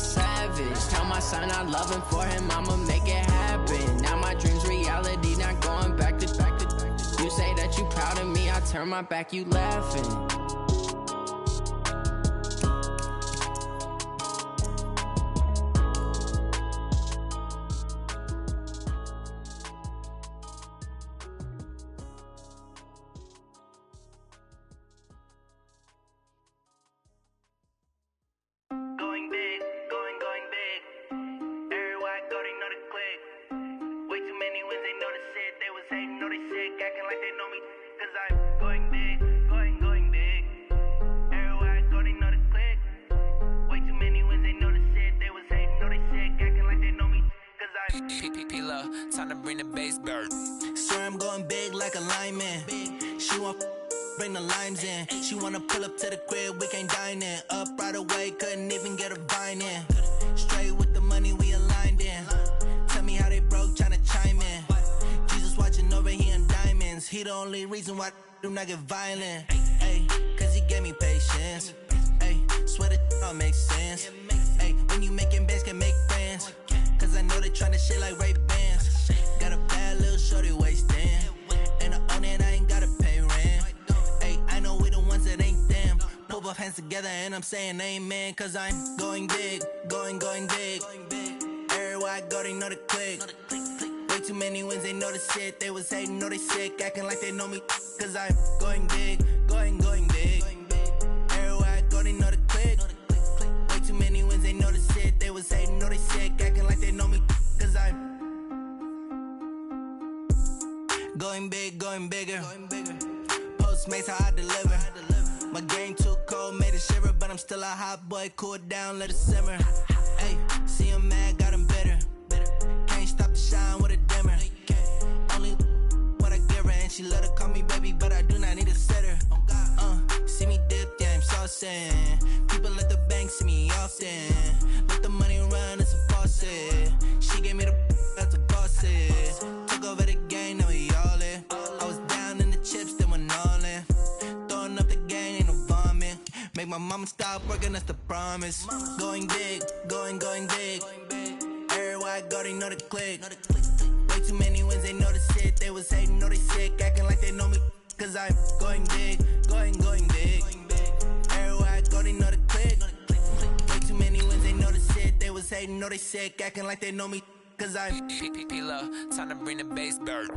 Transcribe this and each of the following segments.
a savage. Tell my son I love him, for him I'ma make it happen. Now my dream's reality, not going back to. You say that you proud of me, I turn my back, you laughing. Time to bring the bass bird. Swear I'm going big like a lineman. She want bring the limes in. She wanna pull up to the crib, we can't dine in. Up right away, couldn't even get a vine in. Straight with the money, we aligned in. Tell me how they broke, tryna chime in. Jesus watching over, he in diamonds. He the only reason why I do not get violent. Ay, cause he gave me patience. Ay, swear that all makes sense. Ay, when you making bands, can make friends. Cause I know they tryna shit like Ray-Bans. Got a bad little shorty wasting. And I own it, I ain't gotta pay rent. Ay, I know we the ones that ain't them. Pull both hands together and I'm saying amen. Cause I'm going big, going big. Everywhere I go, they know the click. Way too many wins, they know the shit. They was hating, know they sick, acting like they know me. Cause I'm going big, going big. Everywhere I go, they know the click. Way too many wins, they know the shit. They was hating, know they sick, acting like they know me. Cause I'm going big, going bigger. Postmates, how I deliver. My game too cold, made it shiver. But I'm still a hot boy, cool it down, let it simmer. Hey, see him mad, got him bitter. Can't stop the shine with a dimmer. Only what I give her, and she let her call me baby, but I do not need a sitter. See me dip, yeah, I'm saucing. People at the bank see me often. Let the money run, it's a faucet. She gave me the that's a boss is. Took over the game, now we all in. I was down in the chips, then went all in. Throwing up the game, ain't no vomit. Make my mama stop working, that's the promise. Going big, going big. Everywhere I go, they know the click. Way too many wins, they know the shit. They was hating, know they sick, acting like they know me. Cause I'm going big, going big. Everywhere I go, they know the click. Way too many wins, they know the shit. They was hating, know they sick, acting like they know me. Cause I'm P-P-P-Love, time to bring the bass bird.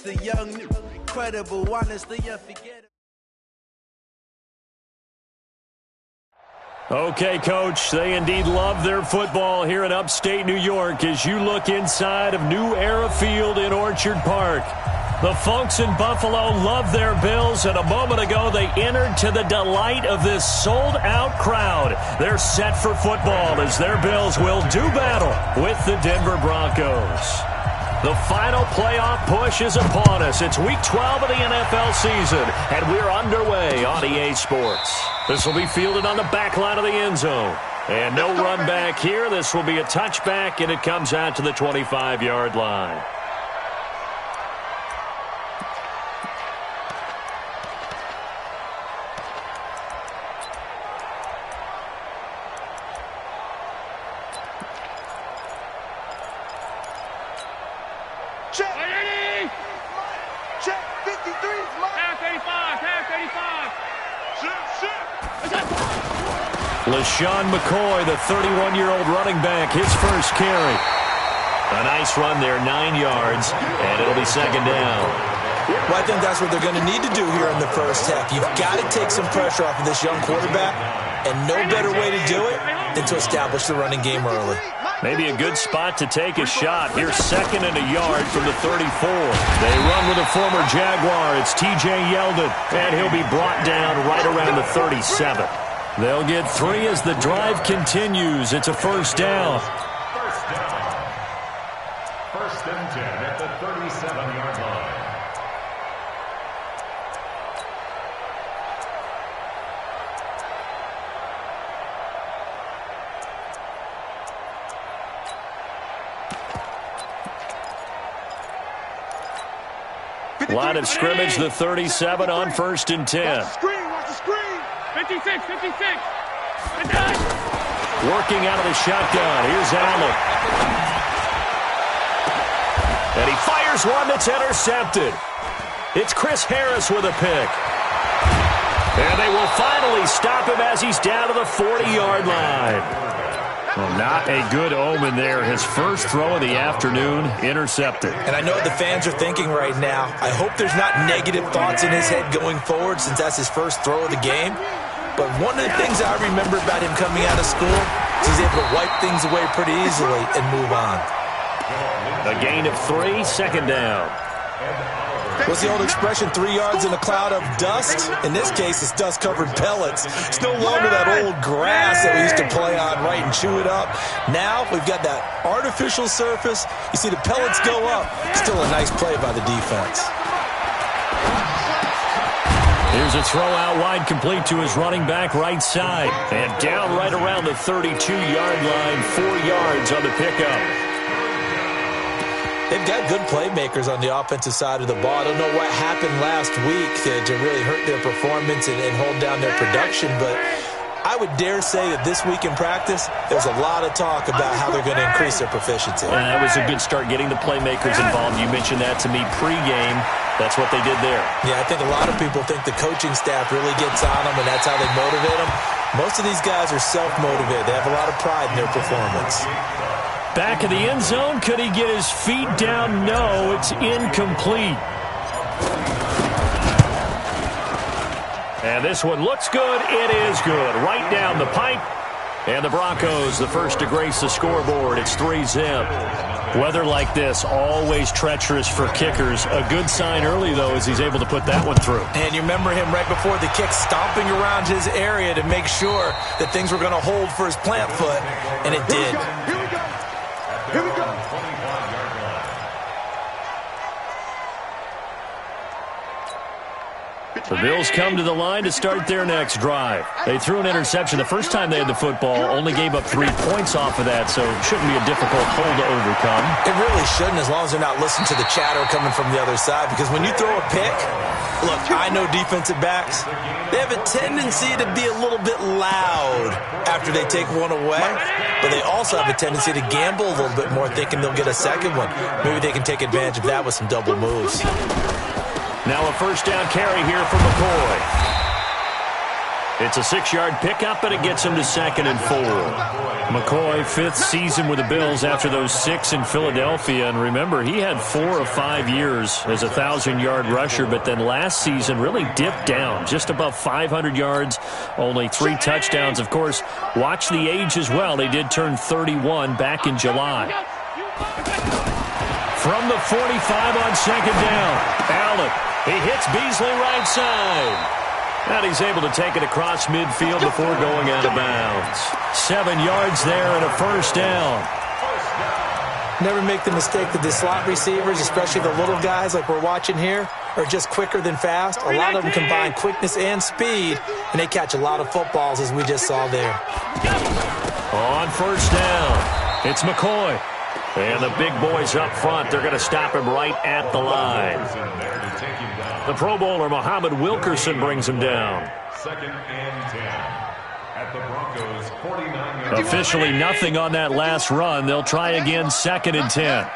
The young, incredible, honestly, unforgettable. Okay, Coach, they indeed love their football here in upstate New York as you look inside of New Era Field in Orchard Park. The folks in Buffalo love their Bills, and a moment ago they entered to the delight of this sold-out crowd. They're set for football as their Bills will do battle with the Denver Broncos. The final playoff push is upon us. It's Week 12 of the NFL season, and we're underway on EA Sports. This will be fielded on the back line of the end zone. And no run back here. This will be a touchback, and it comes out to the 25-yard line. LaShawn McCoy, the 31-year-old running back, his first carry. A nice run there, 9 yards, and it'll be second down. Well, I think that's what they're going to need to do here in the first half. You've got to take some pressure off of this young quarterback. And no better way to do it than to establish the running game early. Maybe a good spot to take a shot. Here's 2nd and a yard from the 34. They run with a former Jaguar. It's T.J. Yeldon, and he'll be brought down right around the 37. They'll get 3 as the drive continues. It's a first down. First and 10 at the 37-yard line. Line of scrimmage, the 37 on 1st and 10. Watch the screen. 56. Working out of the shotgun. Here's Allen. And he fires one that's intercepted. It's Chris Harris with a pick. And they will finally stop him as he's down to the 40-yard line. Well, not a good omen there. His first throw of the afternoon, intercepted. And I know what the fans are thinking right now. I hope there's not negative thoughts in his head going forward since that's his first throw of the game. But one of the things I remember about him coming out of school is he's able to wipe things away pretty easily and move on. A gain of 3, 2nd down. What's the old expression, 3 yards in a cloud of dust? In this case, it's dust-covered pellets. It's no longer that old grass that we used to play on, right, and chew it up. Now we've got that artificial surface. You see the pellets go up. Still a nice play by the defense. Here's a throw out wide, complete to his running back right side. And down right around the 32-yard line, 4 yards on the pickup. They've got good playmakers on the offensive side of the ball. I don't know what happened last week to really hurt their performance and hold down their production, but I would dare say that this week in practice, there's a lot of talk about how they're going to increase their proficiency. And that was a good start, getting the playmakers involved. You mentioned that to me pregame. That's what they did there. Yeah, I think a lot of people think the coaching staff really gets on them, and that's how they motivate them. Most of these guys are self-motivated. They have a lot of pride in their performance. Back of the end zone. Could he get his feet down? No, it's incomplete. And this one looks good. It is good. Right down the pipe. And the Broncos, the first to grace the scoreboard. It's 3-zip. Weather like this, always treacherous for kickers. A good sign early, though, as he's able to put that one through. And you remember him right before the kick stomping around his area to make sure that things were going to hold for his plant foot. And it did. Here we go. The Bills come to the line to start their next drive. They threw an interception the first time they had the football, only gave up 3 points off of that, so it shouldn't be a difficult hole to overcome. It really shouldn't, as long as they're not listening to the chatter coming from the other side, because when you throw a pick, look, I know defensive backs, they have a tendency to be a little bit loud after they take one away, but they also have a tendency to gamble a little bit more, thinking they'll get a second one. Maybe they can take advantage of that with some double moves. Now a first down carry here for McCoy. It's a 6-yard pickup, and it gets him to 2nd and 4. McCoy, 5th season with the Bills after those 6 in Philadelphia. And remember, he had 4 or 5 years as a 1,000-yard rusher, but then last season really dipped down, just above 500 yards, only 3 touchdowns. Of course, watch the age as well. They did turn 31 back in July. From the 45 on 2nd down, Allen. He hits Beasley right side. And he's able to take it across midfield before going out of bounds. 7 yards there and a first down. Never make the mistake that the slot receivers, especially the little guys like we're watching here, are just quicker than fast. A lot of them combine quickness and speed, and they catch a lot of footballs, as we just saw there. On first down, it's McCoy. And the big boys up front, they're going to stop him right at the line. The Pro Bowler, Muhammad Wilkerson, brings him down. 2nd and 10 at the Broncos' 49-yard line. Officially nothing on that last run. They'll try again, 2nd and 10.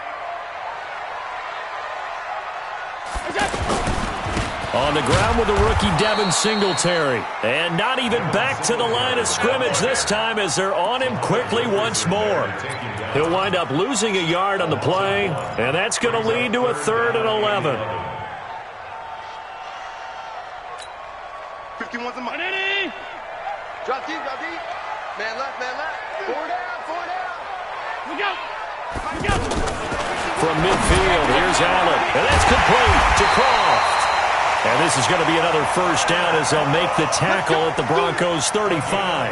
On the ground with the rookie Devin Singletary. And not even back to the line of scrimmage this time as they're on him quickly once more. He'll wind up losing a yard on the play, and that's going to lead to a 3rd and 11. 51's a money. Drop deep, drop deep. Man left, man left. Four down, four down. We go. From midfield, here's Allen. And that's complete to Croft. And this is going to be another first down as they'll make the tackle at the Broncos' 35.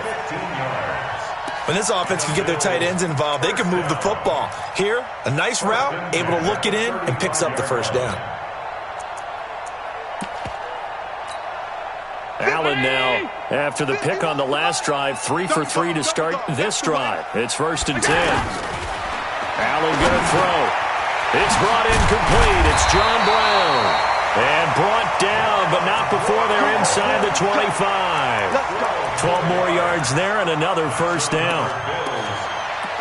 When this offense can get their tight ends involved, they can move the football. Here, a nice route, able to look it in, and picks up the first down. Allen now, after the pick on the last drive, 3 for 3 to start this drive. It's 1st and 10. Allen going to throw. It's brought in complete. It's John Brown. And brought down, but not before they're inside the 25. 12 more yards there and another first down.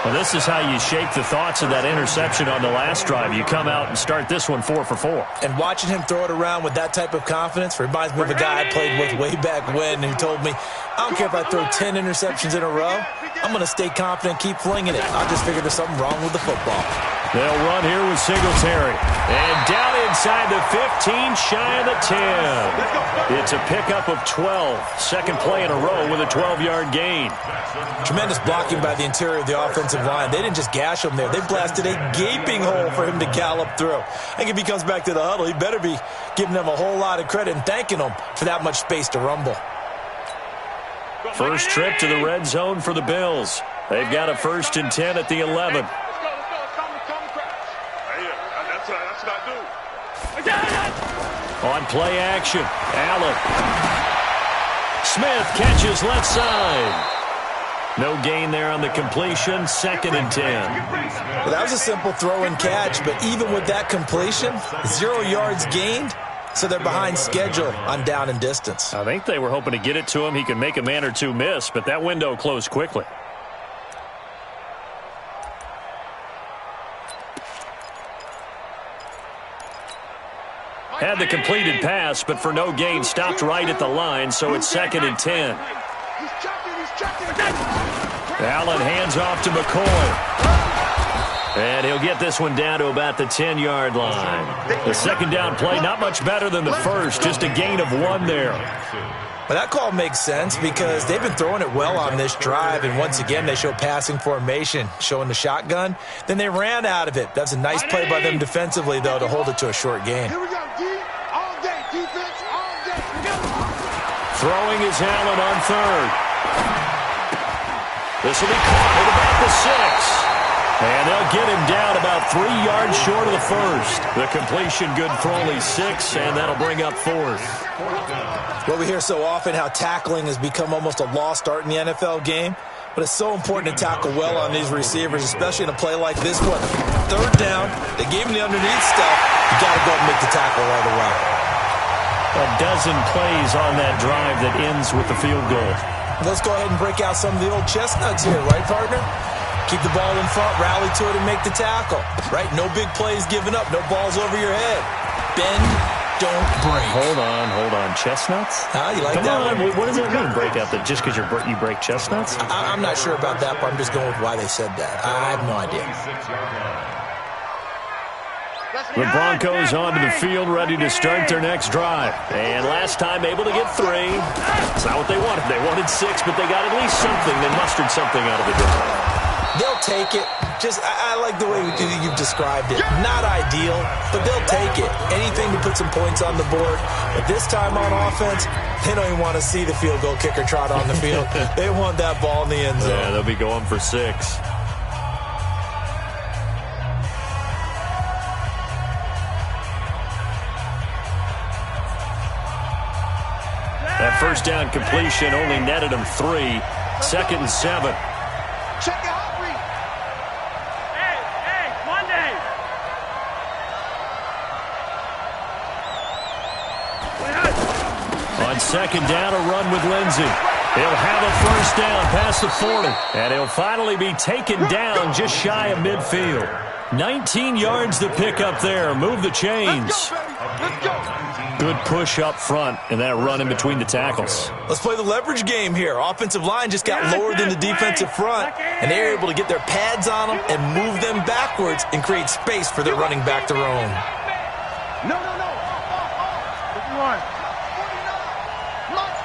Well, this is how you shake the thoughts of that interception on the last drive. You come out and start this one 4 for 4. And watching him throw it around with that type of confidence reminds me of a guy I played with way back when who told me, I don't care if I throw 10 interceptions in a row. I'm going to stay confident, keep flinging it. I just figured there's something wrong with the football. They'll run here with Singletary. And down inside the 15, shy of the 10. It's a pickup of 12. Second play in a row with a 12-yard gain. Tremendous blocking by the interior of the offensive line. They didn't just gash him there. They blasted a gaping hole for him to gallop through. I think if he comes back to the huddle, he better be giving them a whole lot of credit and thanking them for that much space to rumble. First trip to the red zone for the Bills. They've got a 1st and 10 at the 11. On play action, Allen. Smith catches left side. No gain there on the completion, 2nd and 10. Well, that was a simple throw and catch, but even with that completion, 0 yards gained, so they're behind schedule on down and distance. I think they were hoping to get it to him. He could make a man or two miss, but that window closed quickly. Had the completed pass, but for no gain, stopped right at the line, so it's 2nd and 10. Allen hands off to McCoy. And he'll get this one down to about the 10-yard line. The second down play, not much better than the first, just a gain of 1 there. Well, that call makes sense because they've been throwing it well on this drive, and once again they show passing formation, showing the shotgun. Then they ran out of it. That's a nice play by them defensively, though, to hold it to a short gain. Here we go, D. All day, defense, all day. Throwing is Allen on 3rd. This will be caught at about the 6. And they'll get him down about 3 yards short of the first. The completion good for only 6, and that'll bring up 4th. Well, we hear so often how tackling has become almost a lost art in the NFL game, but it's so important to tackle well on these receivers, especially in a play like this one. 3rd down, they gave him the underneath stuff. You got to go and make the tackle right away. A dozen plays on that drive that ends with the field goal. Let's go ahead and break out some of the old chestnuts here, right, partner? Keep the ball in front, rally to it, and make the tackle. Right? No big plays given up. No balls over your head. Bend, don't break. Hold on. Chestnuts? You like Come that on. one? What does that mean, break out? Just because you break chestnuts? I'm not sure about that, but I'm just going with why they said that. I have no idea. The Broncos onto the field, ready to start their next drive. And last time able to get 3. It's not what they wanted. They wanted 6, but they got at least something. They mustered something out of the drive. They'll take it. I like the way you've described it. Not ideal, but they'll take it. Anything to put some points on the board. But this time on offense, they don't even want to see the field goal kicker trot on the field. They want that ball in the end zone. Yeah, they'll be going for 6. That first down completion only netted him 3. 2nd and 7. Check it out. Hey, Monday. On 2nd down, a run with Lindsey. He'll have a first down past the 40. And he'll finally be taken down just shy of midfield. 19 yards to pick up there. Move the chains. Let's go. Good push up front and that run in between the tackles. Let's play the leverage game here. Offensive line just got lower than the defensive front, and they were able to get their pads on them and move them backwards and create space for their running back to roam. No. 51.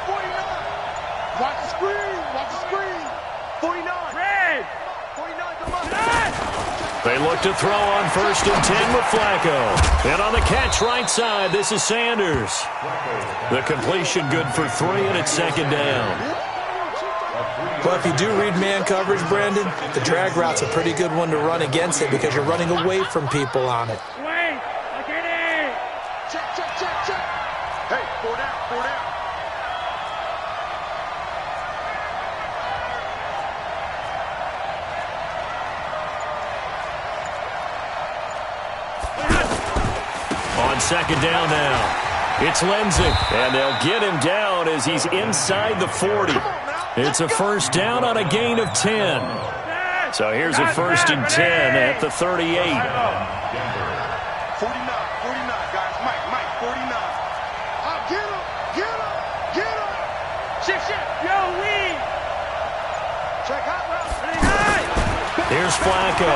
49. Watch the screen. They look to throw on 1st and 10 with Flacco. And on the catch right side, this is Sanders. The completion good for 3, and it's 2nd down. Well, if you do read man coverage, Brandon, the drag route's a pretty good one to run against it because you're running away from people on it. Check. Hey, 4 down. On 2nd down now, it's Lindsey. And they'll get him down as he's inside the 40. It's a 1st down on a gain of 10. So here's a 1st and 10 at the 38. 49, guys. Mike, 49. Get him. Shift. Yo, lead. Check out route. Here's Flacco.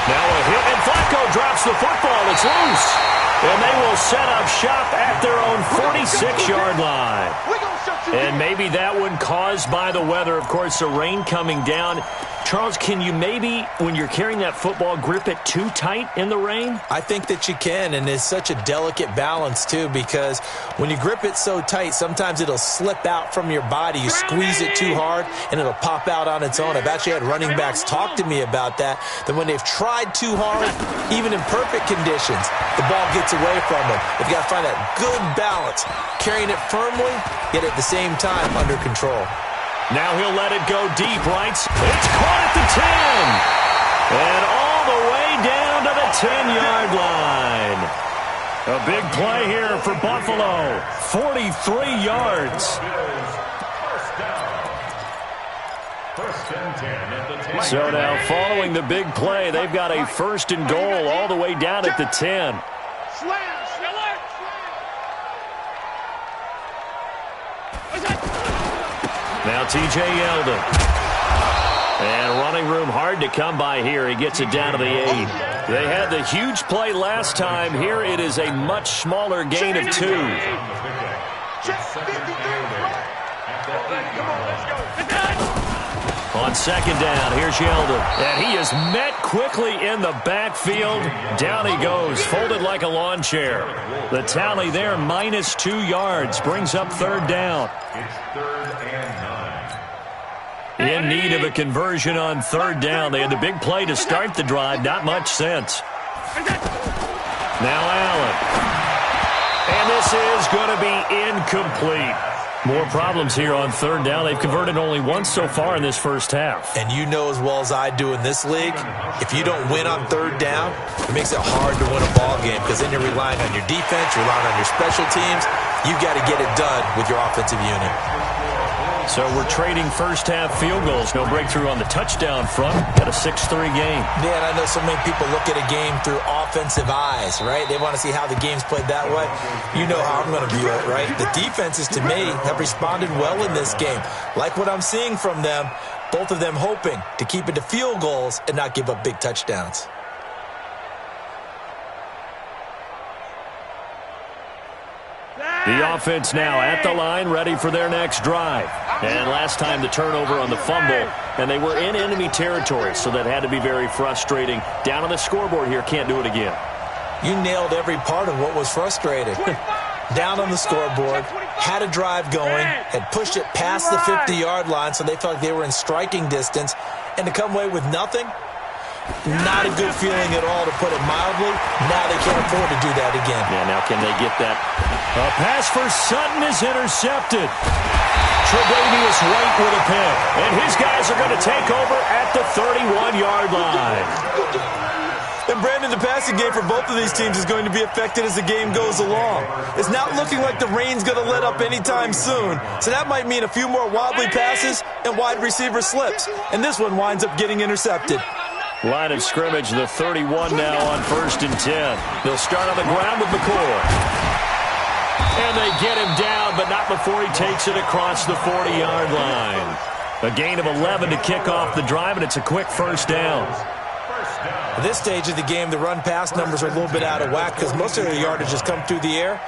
Now a hit, and Flacco drops the football. It's loose. And they will set up shop at their own 46-yard line. And maybe that one caused by the weather. Of course, the rain coming down. Charles, can you maybe, when you're carrying that football, grip it too tight in the rain? I think that you can, and it's such a delicate balance, too, because when you grip it so tight, sometimes it'll slip out from your body. You squeeze it too hard, and it'll pop out on its own. I've actually had running backs talk to me about that when they've tried too hard, even in perfect conditions, the ball gets away from them. They've got to find that good balance, carrying it firmly, yet at the same time under control. Now he'll let it go deep, right? It's caught at the 10. And all the way down to the 10-yard line. A big play here for Buffalo. 43 yards. So now following the big play, they've got a 1st and goal all the way down at the 10. Now T.J. Yeldon. And running room hard to come by here. He gets it down to the 8. They had the huge play last time. Here it is a much smaller gain of 2. On 2nd down, here's Yeldon. And he is met quickly in the backfield. Down he goes, folded like a lawn chair. The tally there, -2 yards, brings up 3rd down. It's 3rd and 9. In need of a conversion on 3rd down. They had the big play to start the drive. Not much sense. Now Allen. And this is going to be incomplete. More problems here on 3rd down. They've converted only once so far in this first half. And you know as well as I do in this league, if you don't win on 3rd down, it makes it hard to win a ball game because then you're relying on your defense, you're relying on your special teams. You've got to get it done with your offensive unit. So we're trading first half field goals. No breakthrough on the touchdown front. Got a 6-3 game. Yeah, and I know so many people look at a game through offensive eyes, right? They want to see how the game's played that way. You know how I'm going to view it, right? The defenses, to me, have responded well in this game. Like what I'm seeing from them, both of them hoping to keep it to field goals and not give up big touchdowns. The offense now at the line, ready for their next drive. And last time the turnover on the fumble, and they were in enemy territory, so that had to be very frustrating. Down on the scoreboard here, can't do it again. You nailed every part of what was frustrating. Down on the scoreboard, had a drive going, had pushed it past the 50-yard line, so they felt like they were in striking distance, and to come away with nothing, not a good feeling at all, to put it mildly. Now they can't afford to do that again. Yeah, now can they get that? A pass for Sutton is intercepted. Tre'Davious White with a pick. And his guys are going to take over at the 31-yard line. And Brandon, the passing game for both of these teams is going to be affected as the game goes along. It's not looking like the rain's going to let up anytime soon. So that might mean a few more wobbly passes and wide receiver slips. And this one winds up getting intercepted. Line of scrimmage, the 31 now on 1st and 10. They'll start on the ground with McCoy. And they get him down, but not before he takes it across the 40-yard line. A gain of 11 to kick off the drive, and it's a quick 1st down. At this stage of the game, the run-pass numbers are a little bit out of whack because most of their yardage has come through the air.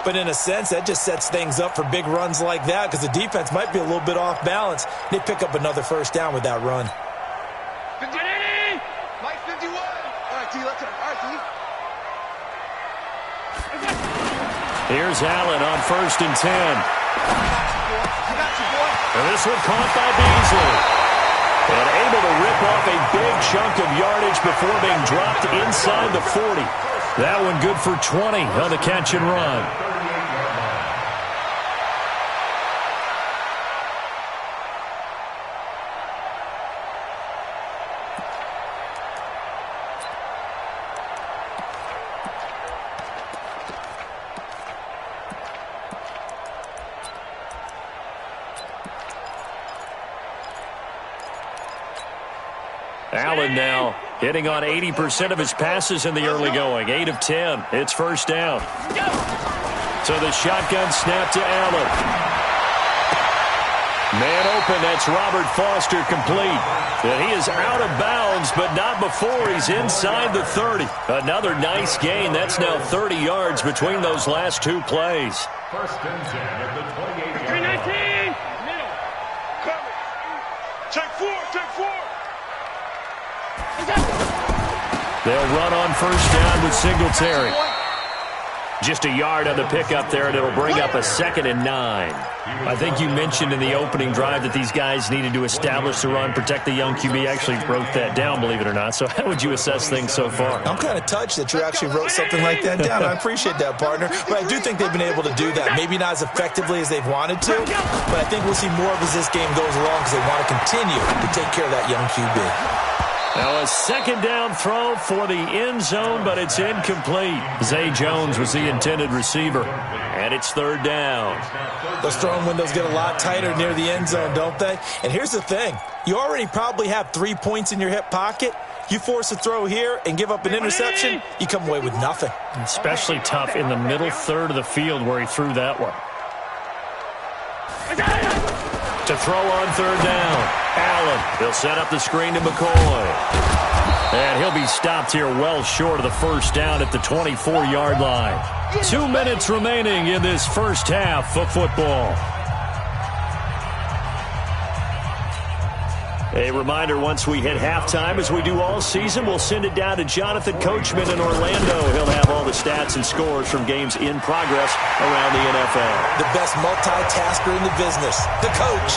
But in a sense, that just sets things up for big runs like that because the defense might be a little bit off balance. They pick up another 1st down with that run. 51. Here's Allen on 1st and 10. And this one caught by Beasley. And able to rip off a big chunk of yardage before being dropped inside the 40. That one good for 20 on the catch and run. Allen now hitting on 80% of his passes in the early going. 8 of 10. It's first down. So the shotgun snap to Allen. Man open. That's Robert Foster complete. And he is out of bounds, but not before he's inside the 30. Another nice gain. That's now 30 yards between those last two plays. First and 10 at the 28-yard line. 319. Middle. Coming. Take four. They'll run on first down with Singletary. Just a yard on the pickup there, and it'll bring up a 2nd and 9. I think you mentioned in the opening drive that these guys needed to establish the run, protect the young QB. Actually wrote that down, believe it or not. So how would you assess things so far? I'm kind of touched that you actually wrote something like that down. I appreciate that, partner. But I do think they've been able to do that. Maybe not as effectively as they've wanted to, but I think we'll see more of as this game goes along because they want to continue to take care of that young QB. Now a 2nd down throw for the end zone, but it's incomplete. Zay Jones was the intended receiver, and it's 3rd down. Those throwing windows get a lot tighter near the end zone, don't they? And here's the thing. You already probably have 3 points in your hip pocket. You force a throw here and give up an interception, you come away with nothing. Especially tough in the middle third of the field where he threw that one. To throw on 3rd down. Allen, he'll set up the screen to McCoy. And he'll be stopped here well short of the first down at the 24-yard line. 2 minutes remaining in this first half of football. A reminder, once we hit halftime, as we do all season, we'll send it down to Jonathan Coachman in Orlando. He'll have all the stats and scores from games in progress around the NFL. The best multitasker in the business, the coach.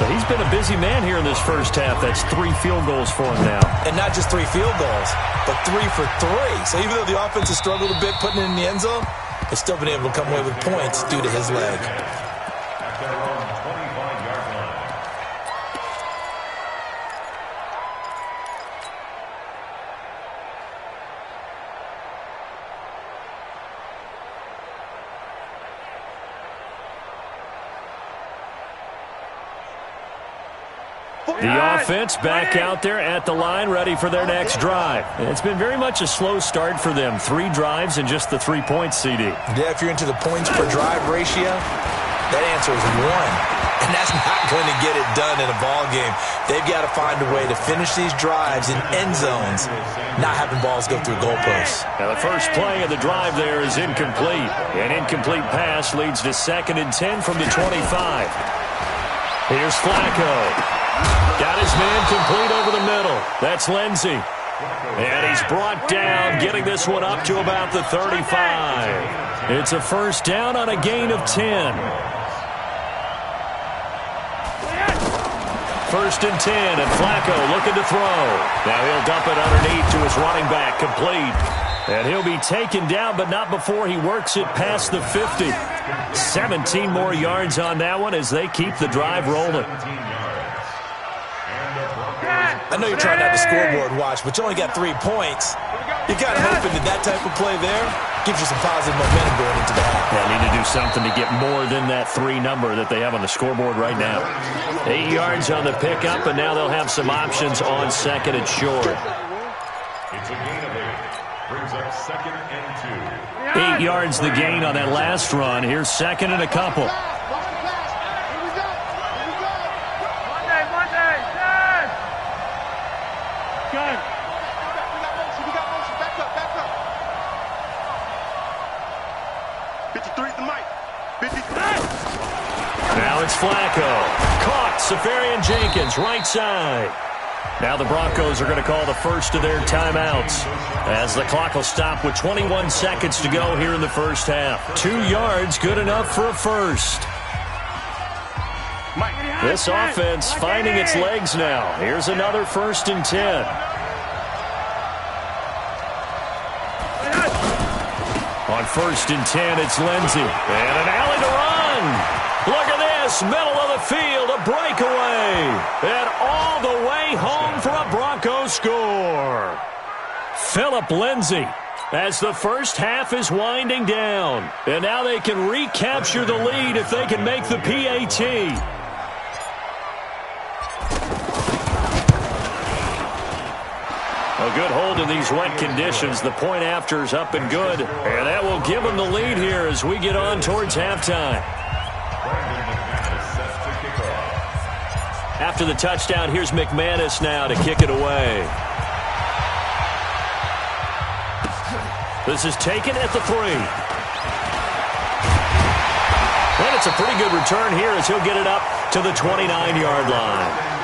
So he's been a busy man here in this first half. That's 3 field goals for him now. And not just 3 field goals, but 3 for 3. So even though the offense has struggled a bit putting it in the end zone, they've still been able to come away with points due to his leg. At their own 25-yard line. The offense back out there at the line, ready for their next drive. It's been very much a slow start for them. 3 drives and just the 3 points, CD. Yeah, if you're into the points per drive ratio, that answer is 1. And that's not going to get it done in a ball game. They've got to find a way to finish these drives in end zones, not having balls go through goalposts. Now the first play of the drive there is incomplete. An incomplete pass leads to 2nd and 10 from the 25. Here's Flacco. Got his man complete over the middle. That's Lindsey. And he's brought down, getting this one up to about the 35. It's a first down on a gain of 10. 1st and 10, and Flacco looking to throw. Now he'll dump it underneath to his running back, complete. And he'll be taken down, but not before he works it past the 50. 17 more yards on that one as they keep the drive rolling. I know you're trying not to scoreboard watch, but you only got 3 points. You're kind of hoping that type of play there gives you some positive momentum going into the half. They need to do something to get more than that 3 number that they have on the scoreboard right now. 8 yards on the pickup, and now they'll have some options on 2nd and short. It's a gain of 8. Brings up 2nd and 2. 8 yards the gain on that last run. Here's 2nd and a couple. Now it's Flacco. Caught. Safarian Jenkins, right side. Now the Broncos are going to call the first of their timeouts as the clock will stop with 21 seconds to go here in the first half. 2 yards, good enough for a first. This offense finding its legs now. Here's another 1st and 10. On 1st and 10, it's Lindsey. And an alley to run. Look at this, middle of the field, a breakaway. And all the way home for a Broncos score. Phillip Lindsey as the first half is winding down. And now they can recapture the lead if they can make the PAT. A good hold in these wet conditions. The point after is up and good. And that will give them the lead here as we get on towards halftime. After the touchdown, here's McManus now to kick it away. This is taken at the 3. And it's a pretty good return here as he'll get it up to the 29-yard line.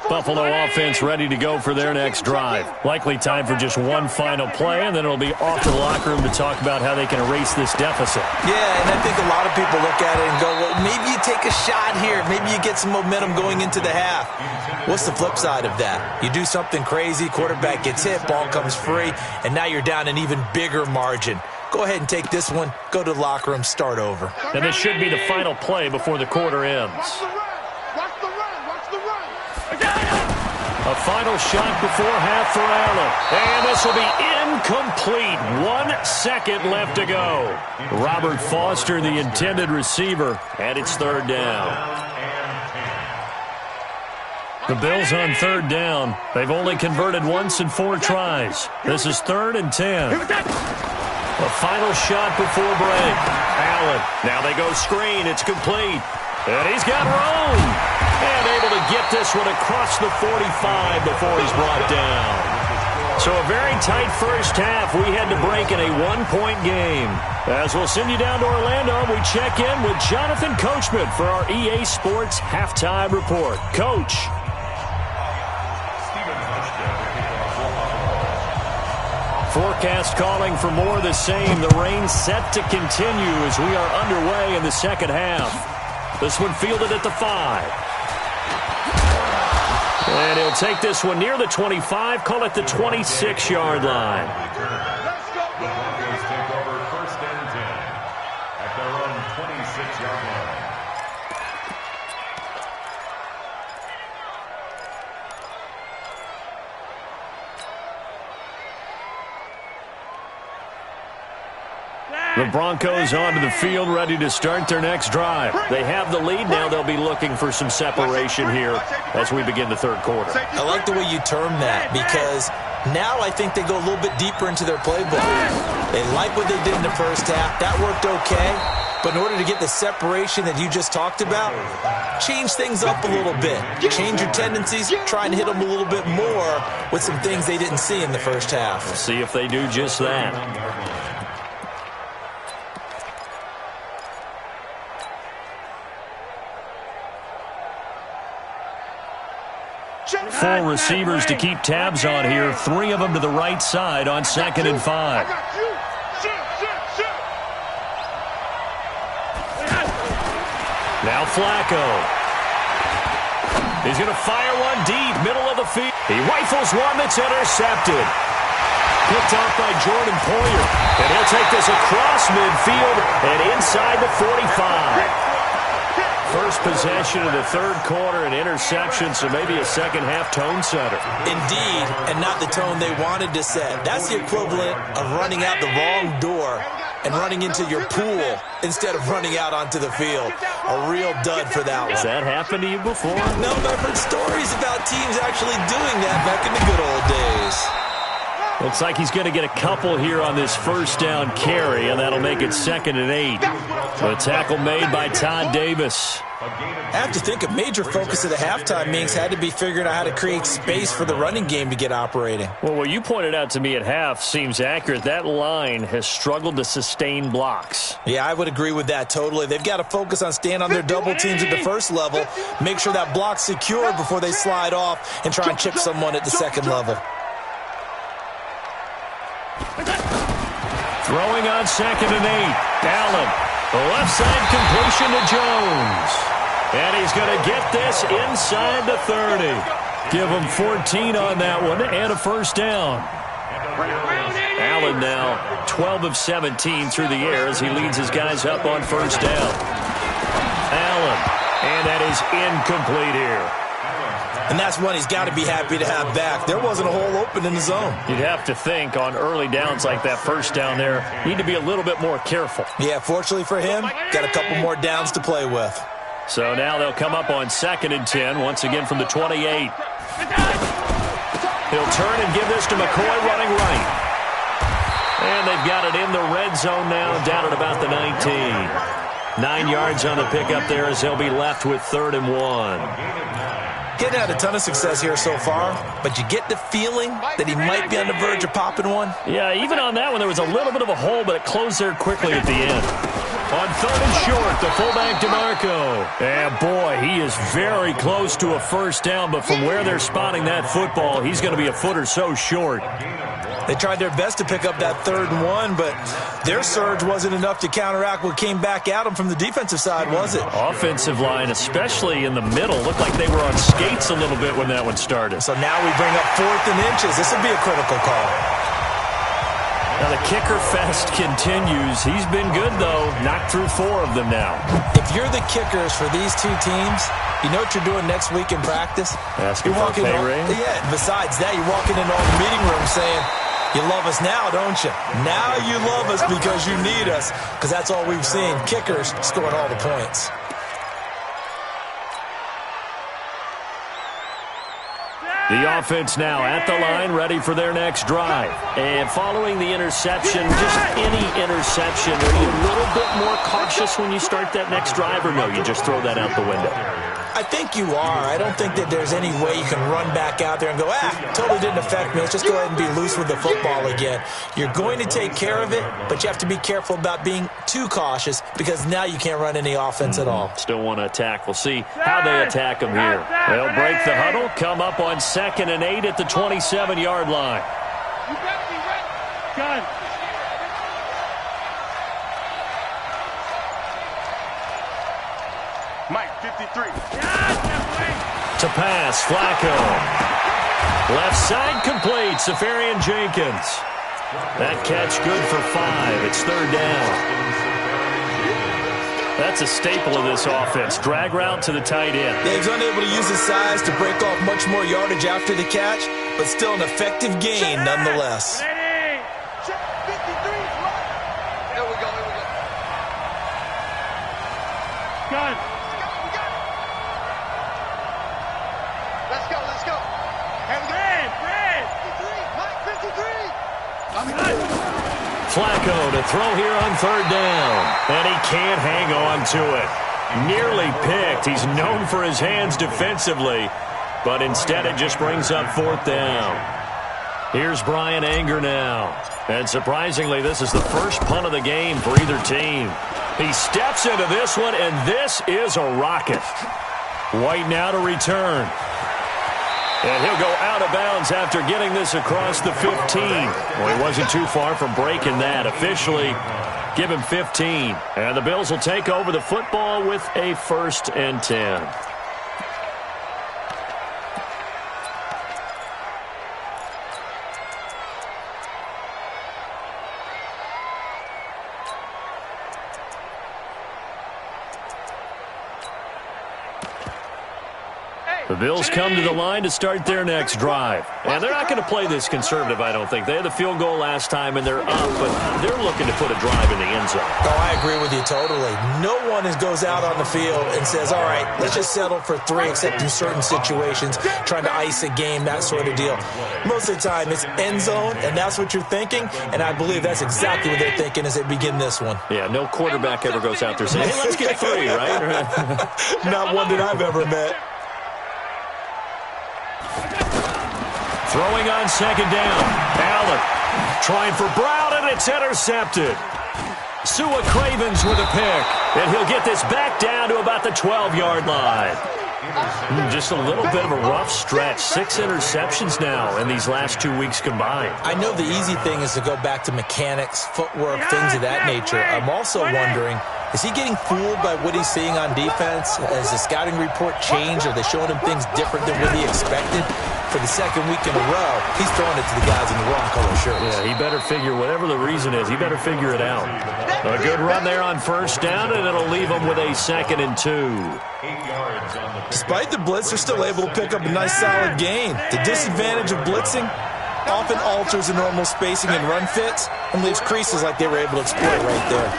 Buffalo offense ready to go for their next drive. Likely time for just one final play, and then it'll be off to the locker room to talk about how they can erase this deficit. Yeah, and I think a lot of people look at it and go, well, maybe you take a shot here. Maybe you get some momentum going into the half. What's the flip side of that? You do something crazy, quarterback gets hit, ball comes free, and now you're down an even bigger margin. Go ahead and take this one, go to the locker room, start over. And this should be the final play before the quarter ends. A final shot before half for Allen. And this will be incomplete. 1 second left to go. Robert Foster, the intended receiver, and it's 3rd down. The Bills on 3rd down. They've only converted once in 4 tries. This is 3rd and 10. A final shot before break. Allen. Now they go screen. It's complete. And he's got room. And able to get this one across the 45 before he's brought down. So a very tight first half. We had to break in a 1-point game. As we'll send you down to Orlando, we check in with Jonathan Coachman for our EA Sports Halftime Report. Coach. Forecast calling for more of the same. The rain set to continue as we are underway in the second half. This one fielded at the 5. And he'll take this one near the 25, call it the 26-yard line. The Broncos take over 1st and 10 at their own 26-yard line. The Broncos onto the field, ready to start their next drive. They have the lead now. They'll be looking for some separation here as we begin the 3rd quarter. I like the way you term that because now I think they go a little bit deeper into their playbook. They like what they did in the first half. That worked okay. But in order to get the separation that you just talked about, change things up a little bit. Change your tendencies, try and hit them a little bit more with some things they didn't see in the first half. We'll see if they do just that. Four receivers to keep tabs on here. 3 of them to the right side on 2nd and 5. Now Flacco. He's going to fire one deep, middle of the field. He rifles one that's intercepted. Picked off by Jordan Poyer. And he'll take this across midfield and inside the 45. First possession of the 3rd quarter, an interception, so maybe a second-half tone setter. Indeed, and not the tone they wanted to set. That's the equivalent of running out the wrong door and running into your pool instead of running out onto the field. A real dud for that one. Has that happened to you before? No, but I've heard stories about teams actually doing that back in the good old days. Looks like he's going to get a couple here on this first down carry, and that'll make it 2nd and 8. The tackle made by Todd Davis. I have to think a major focus of the halftime meetings had to be figuring out how to create space for the running game to get operating. Well, what you pointed out to me at half seems accurate. That line has struggled to sustain blocks. Yeah, I would agree with that totally. They've got to focus on staying on their double teams at the first level, make sure that block's secured before they slide off and try and chip someone at the second level. Throwing on 2nd and 8. Allen, the left side completion to Jones. And he's going to get this inside the 30. Give him 14 on that one and a first down. Allen now 12 of 17 through the air as he leads his guys up on first down. Allen, and that is incomplete here. And that's one he's got to be happy to have back. There wasn't a hole open in the zone. You'd have to think on early downs like that first down there, need to be a little bit more careful. Yeah, fortunately for him, got a couple more downs to play with. So now they'll come up on 2nd and 10, once again from the 28. He'll turn and give this to McCoy running right. And they've got it in the red zone now, down at about the 19. 9 yards on the pickup there as they'll be left with 3rd and 1. Getting had a ton of success here so far, but you get the feeling that he might be on the verge of popping one. Yeah, even on that one, there was a little bit of a hole, but it closed there quickly at the end. On 3rd and short, the fullback DeMarco. And boy, he is very close to a first down, but from where they're spotting that football, he's going to be a foot or so short. They tried their best to pick up that 3rd and 1, but their surge wasn't enough to counteract what came back at them from the defensive side, was it? Offensive line, especially in the middle, looked like they were on skates a little bit when that one started. So now we bring up 4th and inches. This will be a critical call. Now the kicker fest continues. He's been good, though. Knocked through 4 of them now. If you're the kickers for these two teams, you know what you're doing next week in practice? Asking for a pay raise? Yeah, besides that, you're walking into all the meeting rooms saying, you love us now, don't you? Now you love us because you need us, because that's all we've seen. Kickers scoring all the points. The offense now at the line, ready for their next drive. And following the interception, just any interception, are you a little bit more cautious when you start that next drive, or no, you just throw that out the window? I think you are. I don't think that there's any way you can run back out there and go, totally didn't affect me. Let's just go ahead and be loose with the football again. You're going to take care of it, but you have to be careful about being too cautious because now you can't run any offense at all. Still want to attack. We'll see how they attack them here. They'll break the huddle, come up on 2nd and 8 at the 27-yard line. You got me right. Gun. Mike, 53. To pass, Flacco. Left side complete, Safarian Jenkins. That catch good for 5. It's 3rd down. That's a staple of this offense. Drag route to the tight end. Dave's unable to use his size to break off much more yardage after the catch, but still an effective gain nonetheless. Gun. Let's go. Red. 53. Flacco to throw here on 3rd down. And he can't hang on to it. Nearly picked. He's known for his hands defensively, but instead it just brings up 4th down. Here's Brian Anger now. And surprisingly, this is the first punt of the game for either team. He steps into this one, and this is a rocket. White now to return. And he'll go out of bounds after getting this across the 15. Well, he wasn't too far from breaking that. Officially, give him 15. And the Bills will take over the football with a 1st and 10. Bills come to the line to start their next drive. And they're not going to play this conservative, I don't think. They had the field goal last time, and they're up, but they're looking to put a drive in the end zone. Oh, I agree with you totally. No one goes out on the field and says, all right, let's just settle for 3, except in certain situations, trying to ice a game, that sort of deal. Most of the time, it's end zone, and that's what you're thinking, and I believe that's exactly what they're thinking as they begin this one. Yeah, no quarterback ever goes out there saying, hey, let's get 3, right? Not one that I've ever met. Throwing on second down. Allen trying for Brown, and it's intercepted. Sua Cravens with a pick, and he'll get this back down to about the 12-yard line. Just a little bit of a rough stretch. 6 interceptions now in these last 2 weeks combined. I know the easy thing is to go back to mechanics, footwork, things of that nature. I'm also wondering, is he getting fooled by what he's seeing on defense? Has the scouting report changed? Are they showing him things different than what he expected? For the second week in a row, he's throwing it to the guys in the wrong color shirts. Yeah, he better figure, whatever the reason is, he better figure it out. A good run there on first down, and it'll leave him with a 2nd and 2. Despite the blitz, they're still able to pick up a nice solid gain. The disadvantage of blitzing often alters the normal spacing and run fits and leaves creases like they were able to exploit right there.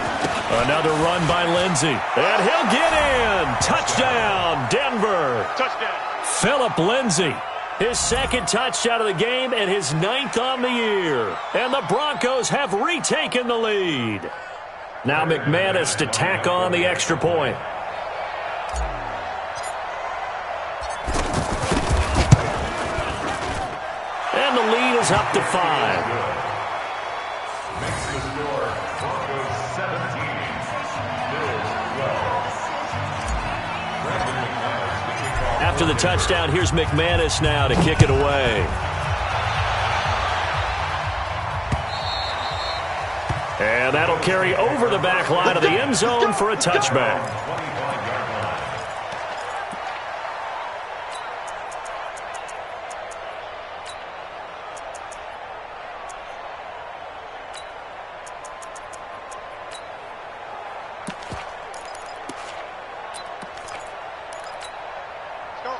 Another run by Lindsey, and he'll get in. Touchdown, Denver. Touchdown. Philip Lindsey. His 2nd touchdown of the game and his 9th on the year. And the Broncos have retaken the lead. Now McManus to tack on the extra point. And the lead is up to 5. Makes the score Broncos 17, Bills 12. After the touchdown, here's McManus now to kick it away. And that'll carry over the back line of the end zone for a touchback.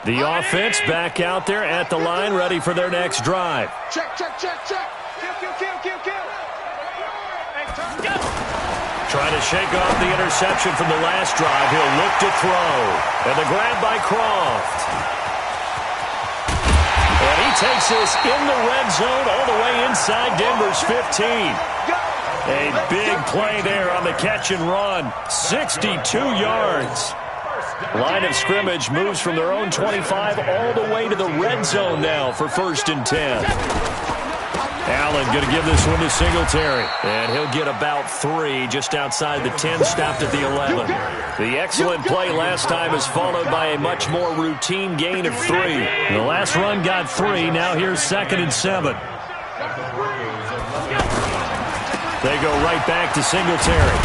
The offense back out there at the line, ready for their next drive. Check, check, check, check. Kill. Trying to shake off the interception from the last drive. He'll look to throw. And the grab by Croft. And he takes this in the red zone all the way inside Denver's 15. A big play there on the catch and run. 62 yards. Line of scrimmage moves from their own 25 all the way to the red zone now for 1st and 10. Allen going to give this one to Singletary. And he'll get about 3 just outside the 10, stopped at the 11. The excellent play last time is followed by a much more routine gain of 3. The last run got 3. Now here's 2nd and 7. They go right back to Singletary.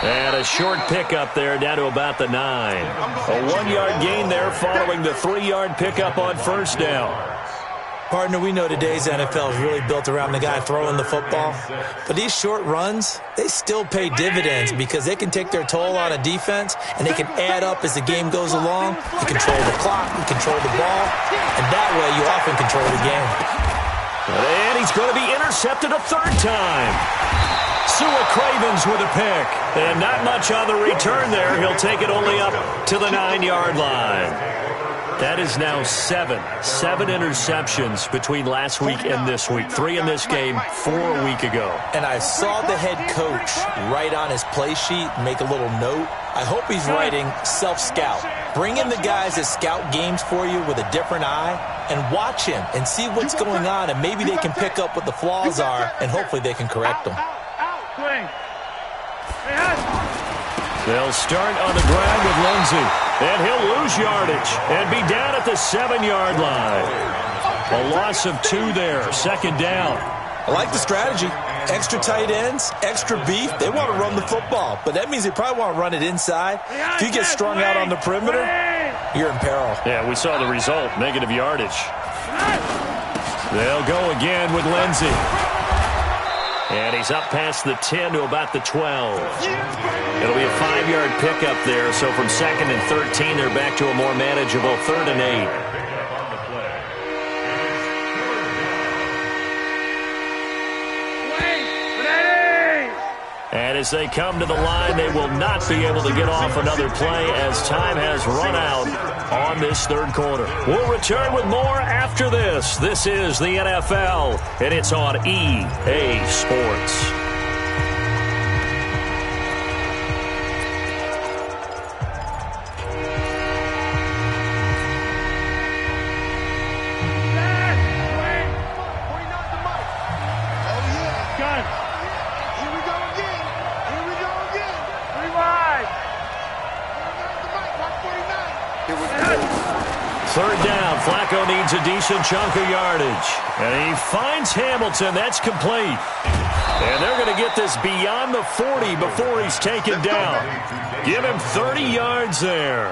And a short pickup there down to about the 9. A 1-yard gain there following the 3-yard pickup on first down. Partner, we know today's NFL is really built around the guy throwing the football. But these short runs, they still pay dividends because they can take their toll on a defense and they can add up as the game goes along. You control the clock, you control the ball, and that way you often control the game. And he's going to be intercepted a 3rd time. Sua Cravens with a pick. And not much on the return there. He'll take it only up to the 9-yard line. That is now 7 interceptions between last week and this week. 3 in this game, 4 a week ago. And I saw the head coach write on his play sheet, make a little note. I hope he's writing self-scout. Bring in the guys that scout games for you with a different eye and watch him and see what's going on, and maybe they can pick up what the flaws are, and hopefully they can correct them. They'll start on the ground with Lindsey. And he'll lose yardage and be down at the 7-yard line. A loss of 2 there, 2nd down. I like the strategy. Extra tight ends, extra beef. They want to run the football, but that means they probably want to run it inside. If you get strung out on the perimeter, you're in peril. Yeah, we saw the result, negative yardage. They'll go again with Lindsey. And he's up past the 10 to about the 12. It'll be a 5-yard pickup there. So from 2nd and 13, they're back to a more manageable 3rd and 8. And as they come to the line, they will not be able to get off another play as time has run out on this 3rd quarter. We'll return with more after this. This is the NFL, and it's on EA Sports. Flacco needs a decent chunk of yardage. And he finds Hamilton. That's complete. And they're going to get this beyond the 40 before he's taken down. Give him 30 yards there.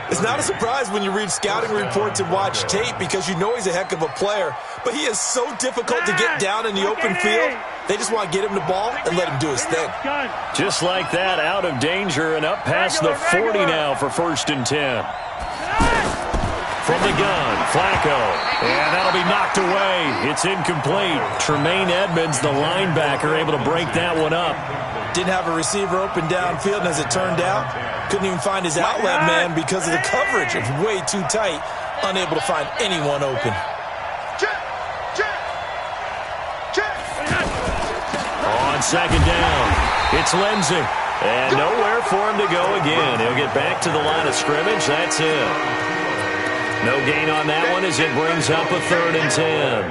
It's not a surprise when you read scouting reports and watch tape because you know he's a heck of a player. But he is so difficult to get down in the open field. They just want to get him the ball and let him do his thing. Just like that, out of danger and up past the 40 now for 1st and 10. From the gun, Flacco, and that'll be knocked away. It's incomplete. Tremaine Edmonds, the linebacker, able to break that one up. Didn't have a receiver open downfield, and as it turned out, couldn't even find his outlet man because of the coverage. It was way too tight, unable to find anyone open. On 2nd down, it's Lindsey. And nowhere for him to go again. He'll get back to the line of scrimmage. That's it. No gain on that one as it brings up a 3rd and 10.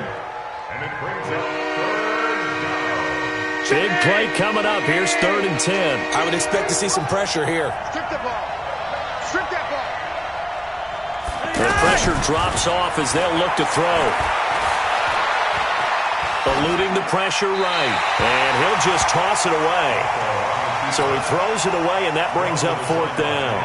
Big play coming up. Here's 3rd and 10. I would expect to see some pressure here. The pressure drops off as they'll look to throw. Eluding the pressure right. And he'll just toss it away. So he throws it away, and that brings up 4th down.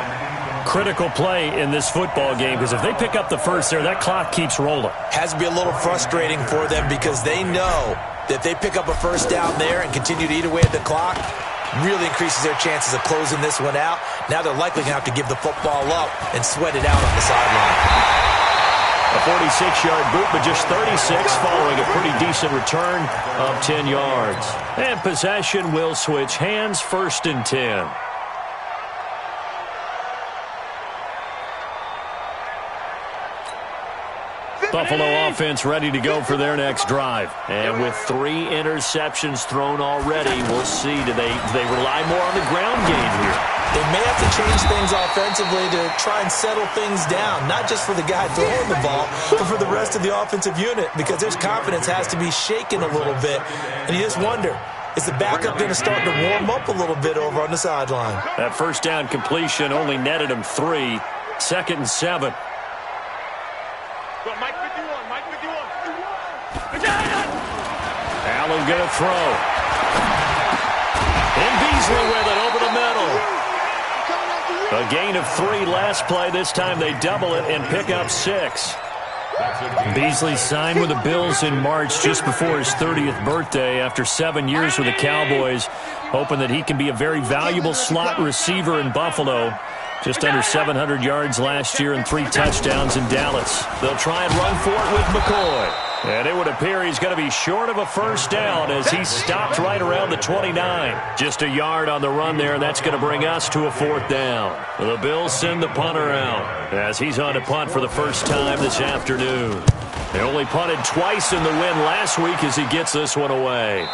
Critical play in this football game because if they pick up the first there, that clock keeps rolling. Has to be a little frustrating for them because they know that they pick up a 1st down there and continue to eat away at the clock, really increases their chances of closing this one out. Now they're likely going to have to give the football up and sweat it out on the sideline. A 46-yard boot, but just 36 following a pretty decent return of 10 yards. And possession will switch hands, 1st and 10. Buffalo offense ready to go for their next drive. And with 3 interceptions thrown already, we'll see. Do they rely more on the ground game here? They may have to change things offensively to try and settle things down, not just for the guy throwing the ball, but for the rest of the offensive unit, because their confidence has to be shaken a little bit. And you just wonder, is the backup going to start to warm up a little bit over on the sideline? That 1st down completion only netted him 3. 2nd and 7. Allen going to throw. And Beasley with it over the middle. A gain of 3 last play. This time they double it and pick up 6. Beasley signed with the Bills in March just before his 30th birthday after 7 years with the Cowboys, hoping that he can be a very valuable slot receiver in Buffalo. Just under 700 yards last year and 3 touchdowns in Dallas. They'll try and run for it with McCoy. And it would appear he's going to be short of a 1st down as he stopped right around the 29. Just a yard on the run there, and that's going to bring us to a 4th down. The Bills send the punter out as he's on to punt for the first time this afternoon. They only punted twice in the win last week as he gets this one away.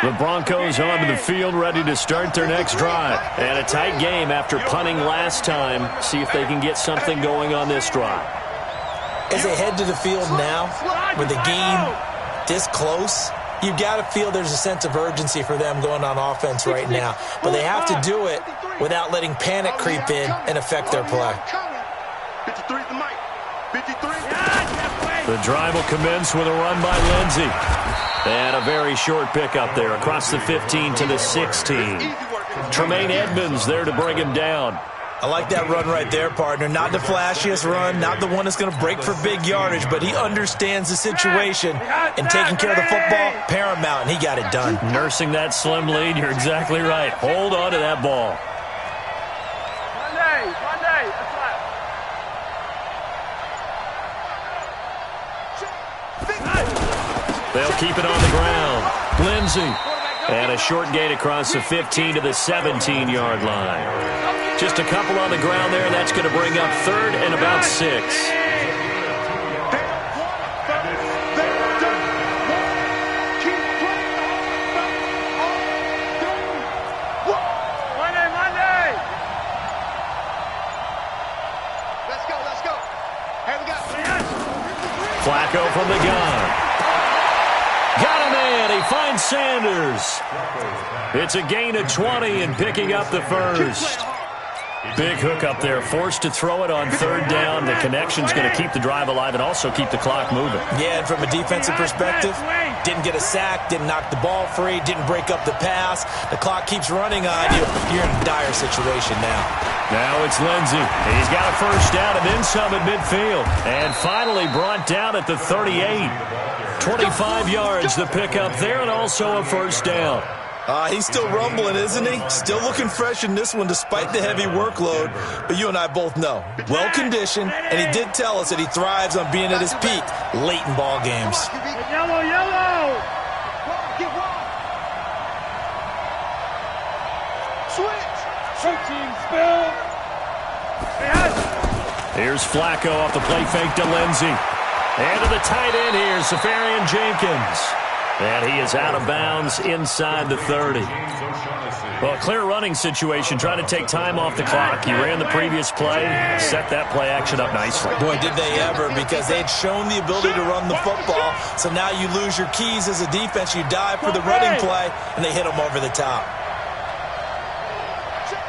The Broncos onto the field, ready to start their next drive. And a tight game after punting last time. See if they can get something going on this drive. As they head to the field now, with the game this close, you've got to feel there's a sense of urgency for them going on offense right now. But they have to do it without letting panic creep in and affect their play. The drive will commence with a run by Lindsey. And a very short pickup there across the 15 to the 16. Tremaine Edmonds there to bring him down. I like that run right there, partner. Not the flashiest run, not the one that's going to break for big yardage, but he understands the situation, and taking care of the football, paramount, and he got it done. Nursing that slim lead, you're exactly right. Hold on to that ball. Monday, that's right. They'll keep it on the ground. Lindsey. And a short gain across the 15 to the 17-yard line. Just a couple on the ground there. That's going to bring up third and about 6. Monday. Let's go. Here we go. Flacco from the gun. Got him in. He finds Sanders. It's a gain of 20 and picking up the first. Big hook up there. Forced to throw it on third down. The connection's going to keep the drive alive and also keep the clock moving. Yeah, and from a defensive perspective, didn't get a sack, didn't knock the ball free, didn't break up the pass. The clock keeps running on you. You're in a dire situation now. Now it's Lindsey. He's got a first down and then some at midfield. And finally brought down at the 38. 25 yards the pickup there and also a first down. He's still rumbling, isn't he? Still looking fresh in this one despite the heavy workload. But you and I both know, well-conditioned, and he did tell us that he thrives on being at his peak late in ball games. Yellow. Get one. Switch. 13 spill. Here's Flacco off the play fake to Lindsey. And to the tight end here, Safarian Jenkins. And he is out of bounds inside the 30. Well, a clear running situation, trying to take time off the clock. He ran the previous play, set that play action up nicely. Boy, did they ever, because they had shown the ability to run the football. So now you lose your keys as a defense. You dive for the running play, and they hit them over the top. Check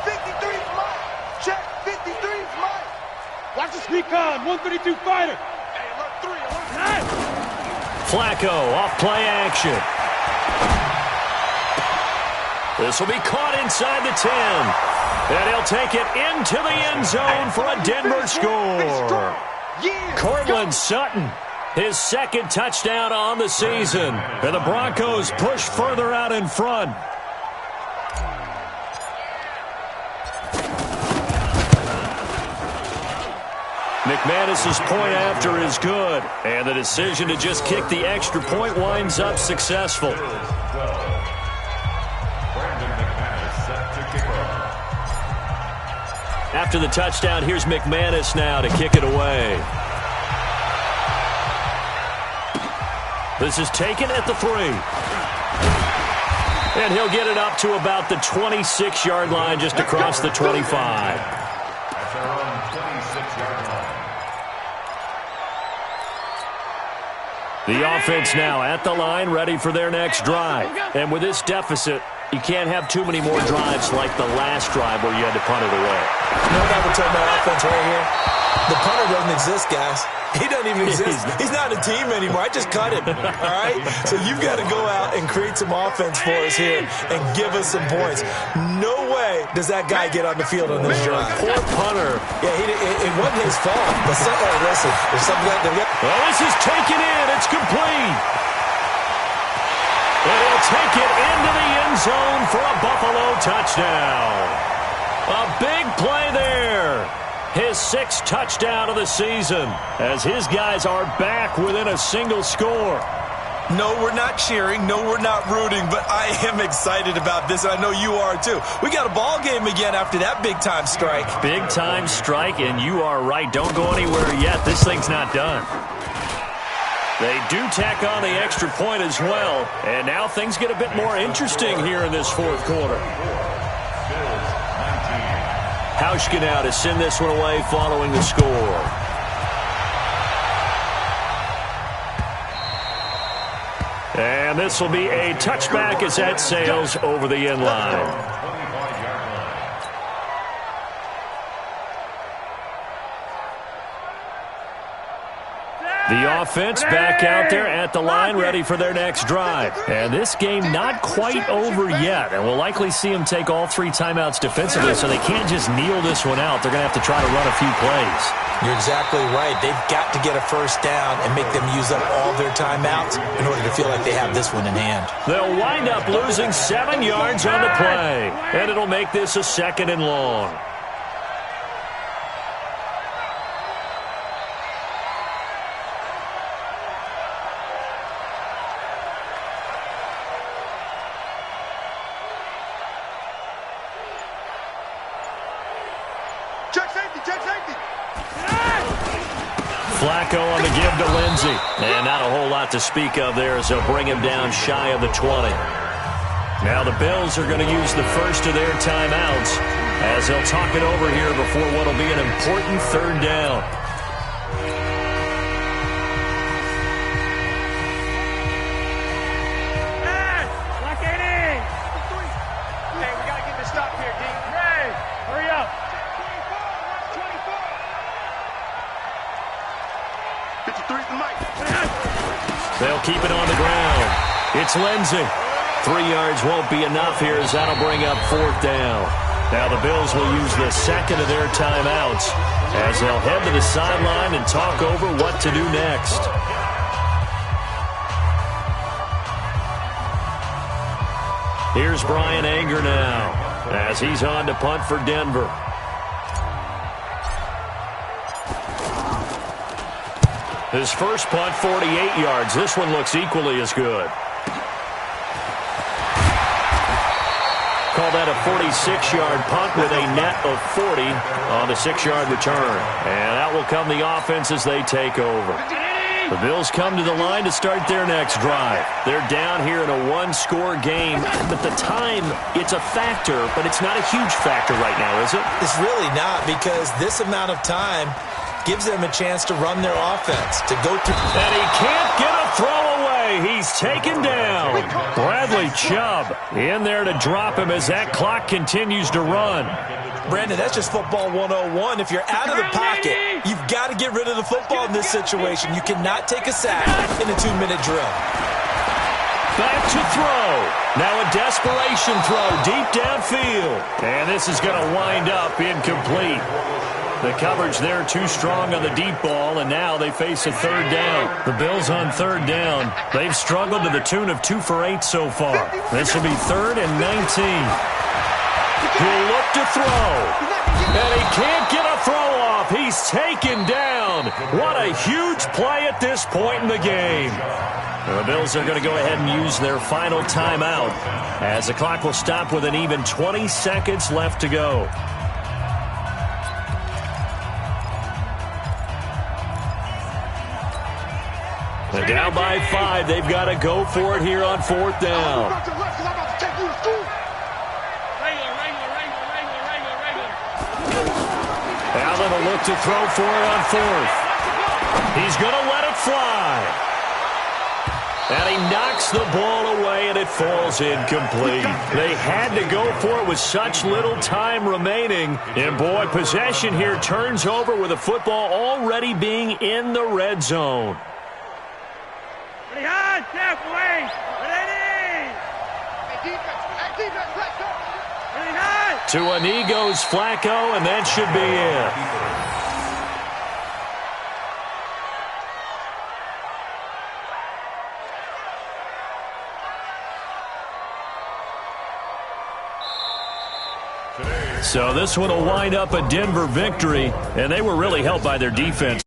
53's Mike. Check 53's Mike. Watch the sneak on. 132 fighter. Hey, alert 3. Flacco off play action. This will be caught inside the 10. And he'll take it into the end zone for a Denver score. Cortland Sutton, his second touchdown on the season. And the Broncos push further out in front. McManus's point after is good, and the decision to just kick the extra point winds up successful. After the touchdown, here's McManus now to kick it away. This is taken at the 3. And he'll get it up to about the 26-yard line, just across the 25. The offense now at the line, ready for their next drive. And with this deficit, you can't have too many more drives like the last drive where you had to punt it away. You know what I would tell my offense right here? The punter doesn't exist, guys. He doesn't even exist. He's not a team anymore. I just cut him, all right? So you've got to go out and create some offense for us here and give us some points. No way does that guy get on the field on this drive. Poor punter. Yeah, it wasn't his fault. But listen, there's something that well, this is taken in. It's complete. And he'll take it into the end zone for a Buffalo touchdown. A big play there. His 6th touchdown of the season as his guys are back within a single score. No, we're not cheering. No, we're not rooting, but I am excited about this, and I know you are too. We got a ball game again after that big-time strike. Big-time strike, and you are right. Don't go anywhere yet. This thing's not done. They do tack on the extra point as well, and now things get a bit more interesting here in this 4th quarter. Hauschka now to send this one away following the score. And this will be a touchback as that sails over the end line. The offense back out there at the line, ready for their next drive. And this game not quite over yet, and we'll likely see them take all 3 timeouts defensively, so they can't just kneel this one out. They're going to have to try to run a few plays. You're exactly right. They've got to get a first down and make them use up all their timeouts in order to feel like they have this one in hand. They'll wind up losing 7 yards on the play, and it'll make this a 2nd and long. Flacco on the give to Lindsey. And not a whole lot to speak of there as they'll bring him down shy of the 20. Now the Bills are going to use the first of their timeouts as they'll talk it over here before what will be an important 3rd down. They'll keep it on the ground. It's Lindsey. 3 yards won't be enough here as that'll bring up 4th down. Now the Bills will use the 2nd of their timeouts as they'll head to the sideline and talk over what to do next. Here's Brian Anger now as he's on to punt for Denver. His first punt, 48 yards. This one looks equally as good. Call that a 46-yard punt with a net of 40 on the 6-yard return. And out will come the offense as they take over. The Bills come to the line to start their next drive. They're down here in a 1-score game, but the time, it's a factor, but it's not a huge factor right now, is it? It's really not, because this amount of time gives them a chance to run their offense, to go through. And he can't get a throw away. He's taken down. Bradley Chubb in there to drop him as that clock continues to run. Brandon, that's just football 101. If you're out of the pocket, you've got to get rid of the football in this situation. You cannot take a sack in a 2-minute drill. Back to throw. Now a desperation throw deep downfield. And this is going to wind up incomplete. The coverage there too strong on the deep ball, and now they face a 3rd down. The Bills on 3rd down. They've struggled to the tune of 2 for 8 so far. This will be 3rd and 19. He'll look to throw. And he can't get a throw off. He's taken down. What a huge play at this point in the game. The Bills are going to go ahead and use their final timeout as the clock will stop with an even 20 seconds left to go. They're down by 5. They've got to go for it here on 4th down. Allen will look to throw for it on 4th. He's going to let it fly. And he knocks the ball away, and it falls incomplete. They had to go for it with such little time remaining. And, boy, possession here turns over with the football already being in the red zone. To a knee goes Flacco, and that should be it. So this one will wind up a Denver victory, and they were really helped by their defense.